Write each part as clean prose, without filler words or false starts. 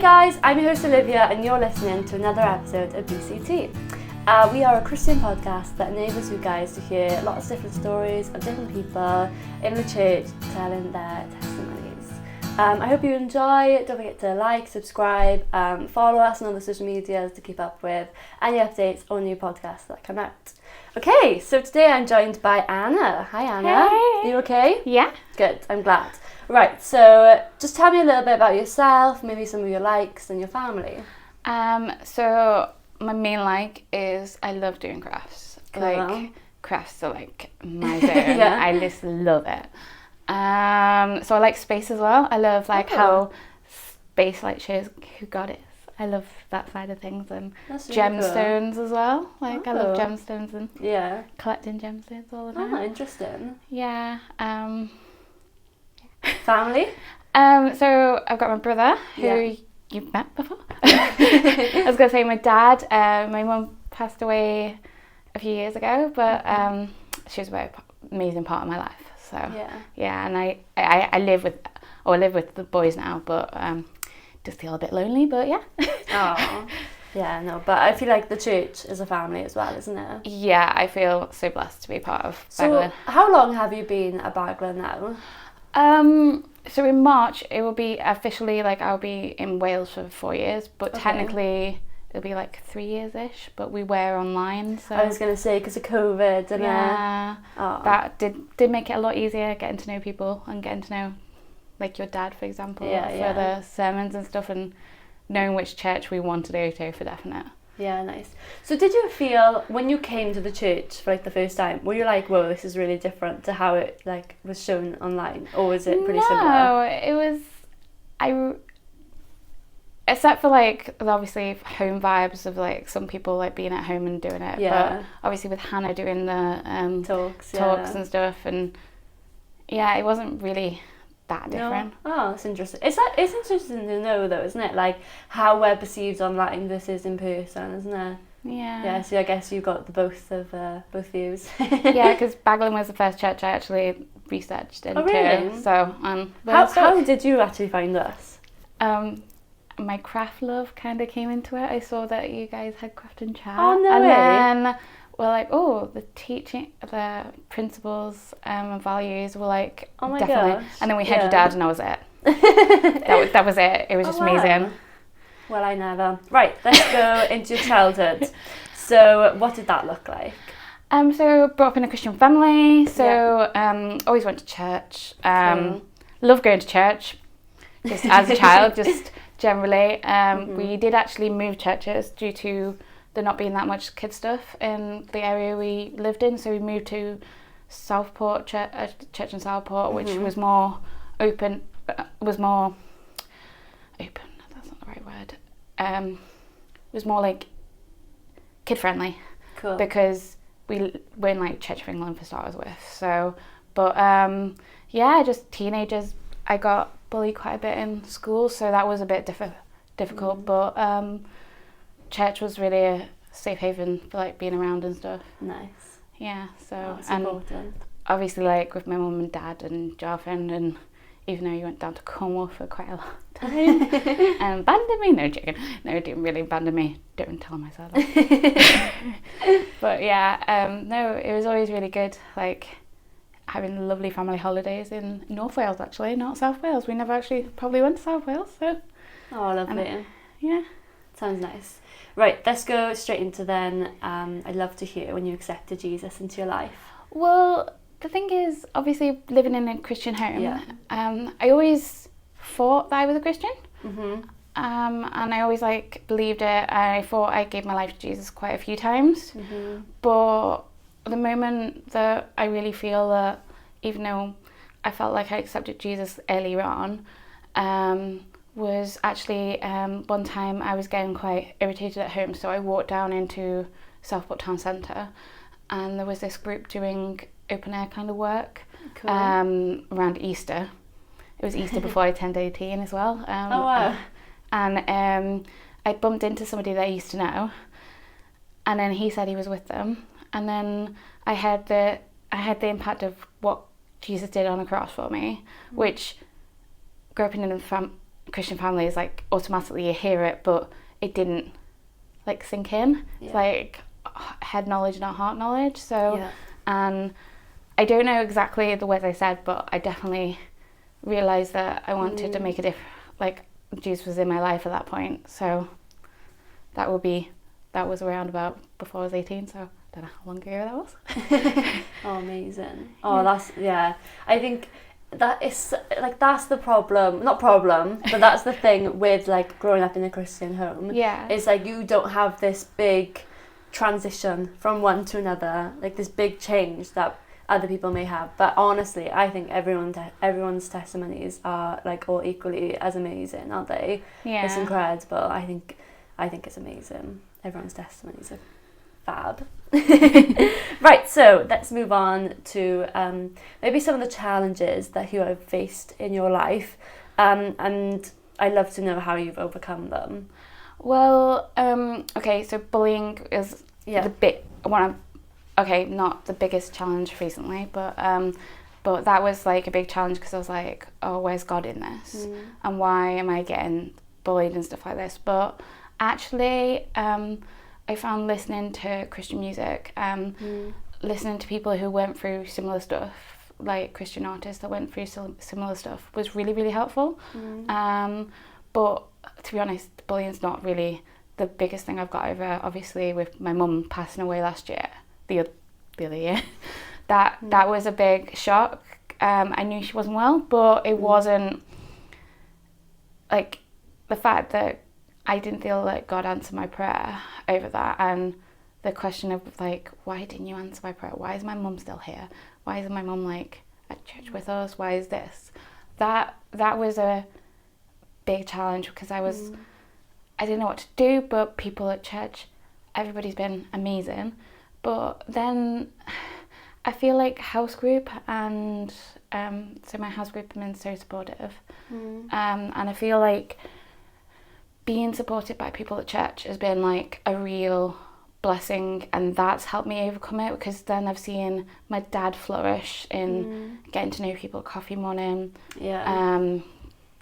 guys, I'm your host Olivia and you're listening to another episode of BCT. We are a Christian podcast that enables you guys to hear lots of different stories of different people in the church telling their testimonies. I hope you enjoy. Don't forget to like, subscribe, follow us on all the social medias to keep up with any updates or new podcasts that come out. Okay, so today I'm joined by Anna. Hi Anna. Hey. Are you okay? Yeah. Good, I'm glad. Right, so just tell me a little bit about yourself, maybe some of your likes and your family. So my main like is I love doing crafts. Cool. Crafts are like my zone. Yeah. I just love it. So I like space as well. I love how space like shows who God is. I love that side of things, and That's really gemstones as well. I love Oh. gemstones and collecting gemstones all the time. Oh, interesting. Yeah. Family? So I've got my brother who you've met before. I was going to say my dad. My mum passed away a few years ago, but she was a very amazing part of my life. So and I live with the boys now, but just feel a bit lonely. But yeah. Oh. Yeah, no, but I feel like the church is a family as well, isn't it? Yeah, I feel so blessed to be part of So Baglan. how long have you been at Baglan now? So in March it will be officially I'll be in Wales for 4 years, but technically it'll be 3 years-ish, but we were online, so I was going to say because of COVID, didn't it? That did make it a lot easier getting to know people and getting to know your dad, for example, for the sermons and stuff, and knowing which church we want to go to for definite. Yeah, nice. So did you feel when you came to the church for the first time, were you like, whoa, this is really different to how it was shown online, or was it pretty similar? No, it was, except for obviously home vibes of some people being at home and doing it, but obviously with Hannah doing the talks and stuff, and it wasn't really that different. No? Oh, it's interesting. It's interesting to know though, isn't it? How we're perceived online versus in person, isn't it? Yeah. Yeah, so I guess you got the both views. Yeah, because Baglan was the first church I actually researched into. Oh, really? So, how did you actually find us? My craft love kind of came into it. I saw that you guys had craft and chat. Oh, no and way. Then we're the teaching, the principles and values were oh my definitely. gosh. And then we had your dad, and that was it. that was it. It was just amazing. Well, I never. Right, let's go into your childhood. So, what did that look like? So brought up in a Christian family. So always went to church. Loved going to church. Just as a child, just generally. We did actually move churches due to there not being that much kid stuff in the area we lived in. So we moved to Southport, church in Southport, which was more open. Was more open. That's not the right word. Was more kid friendly. Cool. Because we were in Church of England for starters with. So, but just teenagers. I got bullied quite a bit in school, so that was a bit difficult. But church was really a safe haven for being around and stuff. Nice. Yeah. So That's and important. obviously with my mum and dad and Jarvin, and even though you went down to Cornwall for quite a long time and abandoned me. No, joking. No, didn't really abandon me. Don't tell myself that. But no, it was always really good. Having lovely family holidays in North Wales, actually, not South Wales. We never actually probably went to South Wales, so. Oh, lovely. Yeah. Sounds nice. Right, let's go straight into then. I'd love to hear when you accepted Jesus into your life. Well, the thing is, obviously, living in a Christian home, I always thought that I was a Christian. Mm-hmm. And I always believed it. I thought I gave my life to Jesus quite a few times. Mm-hmm. But the moment that I really feel that, even though I felt like I accepted Jesus earlier on, was actually one time I was getting quite irritated at home, so I walked down into Southport Town Centre, and there was this group doing open air kind of work. Cool. Around Easter. It was Easter before I turned 18 as well. Oh wow. And I bumped into somebody that I used to know, and then he said he was with them, and then I had the impact of what Jesus did on the cross for me, which grew up in Christian family is like automatically you hear it, but it didn't like sink in. It's like head knowledge, not heart knowledge. So, and I don't know exactly the words I said, but I definitely realised that I wanted to make a difference. Like Jesus was in my life at that point, so that was around about before I was 18. So I don't know how long ago that was. Oh, amazing. Oh, I think that is like, that's the not problem, but that's the thing with like growing up in a Christian home. Yeah. It's like you don't have this big transition from one to another, like this big change that other people may have. But honestly, I think everyone's testimonies are like all equally as amazing, aren't they? Yeah. It's incredible. I think it's amazing. Everyone's testimonies are fab. Right, so let's move on to maybe some of the challenges that you have faced in your life, and I'd love to know how you've overcome them. Well, okay, so bullying is not the biggest challenge recently, but that was like a big challenge because I was like, oh, where's God in this? And why am I getting bullied and stuff like this? But actually, I found listening to Christian music, listening to people who went through similar stuff, like Christian artists that went through similar stuff, was really, really helpful. But to be honest, bullying's not really the biggest thing I've got over. Obviously, with my mum passing away last year, the other year, that was a big shock. I knew she wasn't well, but it wasn't like the fact that I didn't feel like God answered my prayer over that, and the question of like, why didn't you answer my prayer? Why is my mum still here? Why isn't my mum like at church with us? Why is this? That was a big challenge because I didn't know what to do, but people at church, everybody's been amazing. But then I feel like house group and so my house group have been so supportive, and I feel like being supported by people at church has been like a real blessing, and that's helped me overcome it, because then I've seen my dad flourish in getting to know people at coffee morning, going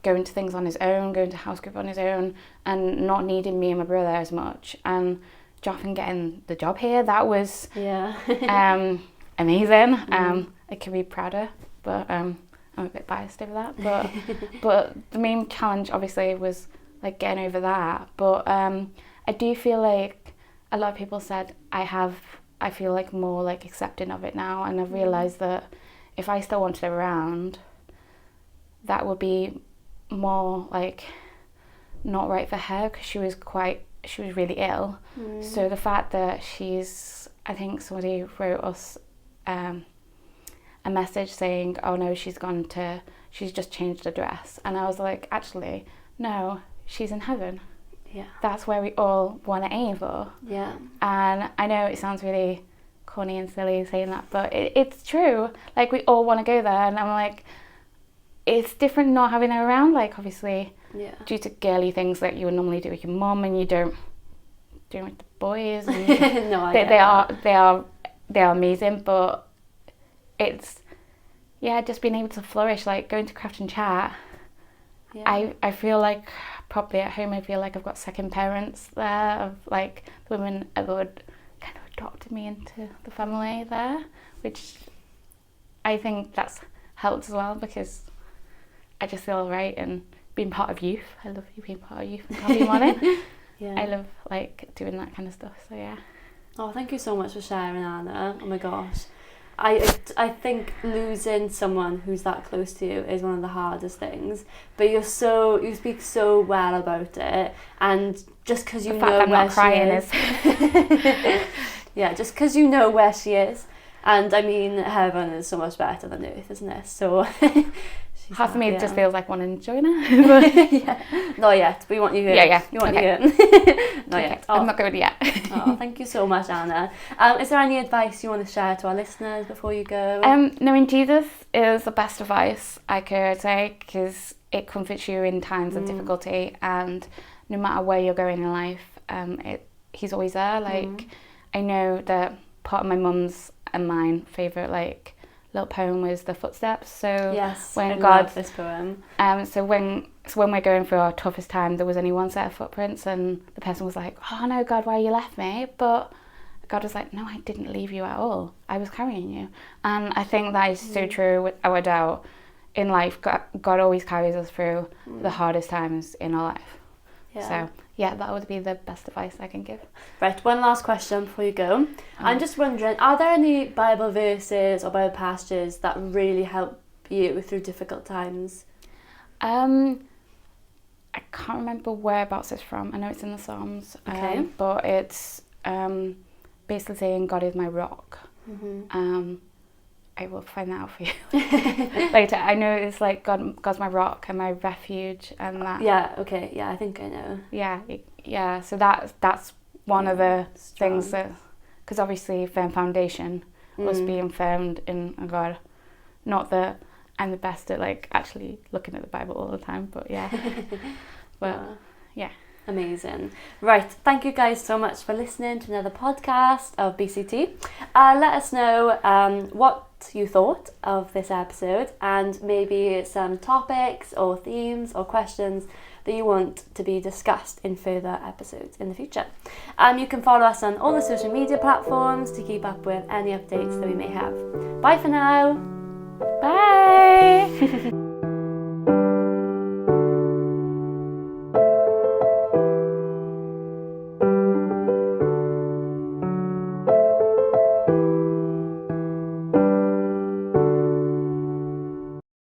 to things on his own, going to house group on his own, and not needing me and my brother as much. And Joffin getting the job here, that was amazing. I can be prouder, but I'm a bit biased over that. But the main challenge obviously was like getting over that. But I do feel like a lot of people said I feel like more like accepting of it now, and I've realised that if I still wanted her around, that would be more like not right for her, because she was really ill. So the fact that I think somebody wrote us a message saying, oh no, she's just changed her dress, and I was like, actually no, she's in heaven. That's where we all want to aim for. And I know it sounds really corny and silly saying that, but it's true. Like, we all want to go there, and I'm like, it's different not having her around, like obviously due to girly things that you would normally do with your mum, and you don't do with the boys. And No, they are amazing, but it's just being able to flourish, like going to craft and chat. I feel like probably at home I feel like I've got second parents there, of like the women that would kind of adopted me into the family there, which I think that's helped as well, because I just feel right, and being part of youth. I love being part of youth and coffee morning. I love like doing that kind of stuff. So yeah. Oh, thank you so much for sharing, Anna. Oh my gosh. I think losing someone who's that close to you is one of the hardest things, but you speak so well about it, and just because you know where I'm not crying is just because you know where she is, and I mean, heaven is so much better than earth, isn't it? So half of me just feels like wanting to join her. Not yet. We want you here. You want you here. Not yet. I'm not going yet. Thank you so much, Anna. Is there any advice you want to share to our listeners before you go? Knowing Jesus is the best advice I could say, because it comforts you in times of difficulty, and no matter where you're going in life, he's always there. Like, I know that part of my mum's and mine favourite like little poem was the footsteps. So yes, when I God, love this poem. So when we're going through our toughest time, there was only one set of footprints, and the person was like, "Oh no, God, why you left me?" But God was like, "No, I didn't leave you at all. I was carrying you." And I think that is so true without a doubt. In life, God always carries us through the hardest times in our life. Yeah. So yeah, that would be the best advice I can give. Right, one last question before you go. I'm just wondering, are there any Bible verses or Bible passages that really help you through difficult times? I can't remember whereabouts it's from. I know it's in the Psalms. Okay. But it's basically saying God is my rock. I will find that out for you later. I know it's like God's my rock and my refuge and that. Yeah, okay, yeah, I think I know. Yeah. So that's one of the things that, because obviously firm foundation was being firmed in God. Not that I'm the best at like actually looking at the Bible all the time, but yeah. Yeah. Amazing. Right, thank you guys so much for listening to another podcast of BCT. Let us know what you thought of this episode and maybe some topics or themes or questions that you want to be discussed in further episodes in the future. You can follow us on all the social media platforms to keep up with any updates that we may have. Bye for now. Bye.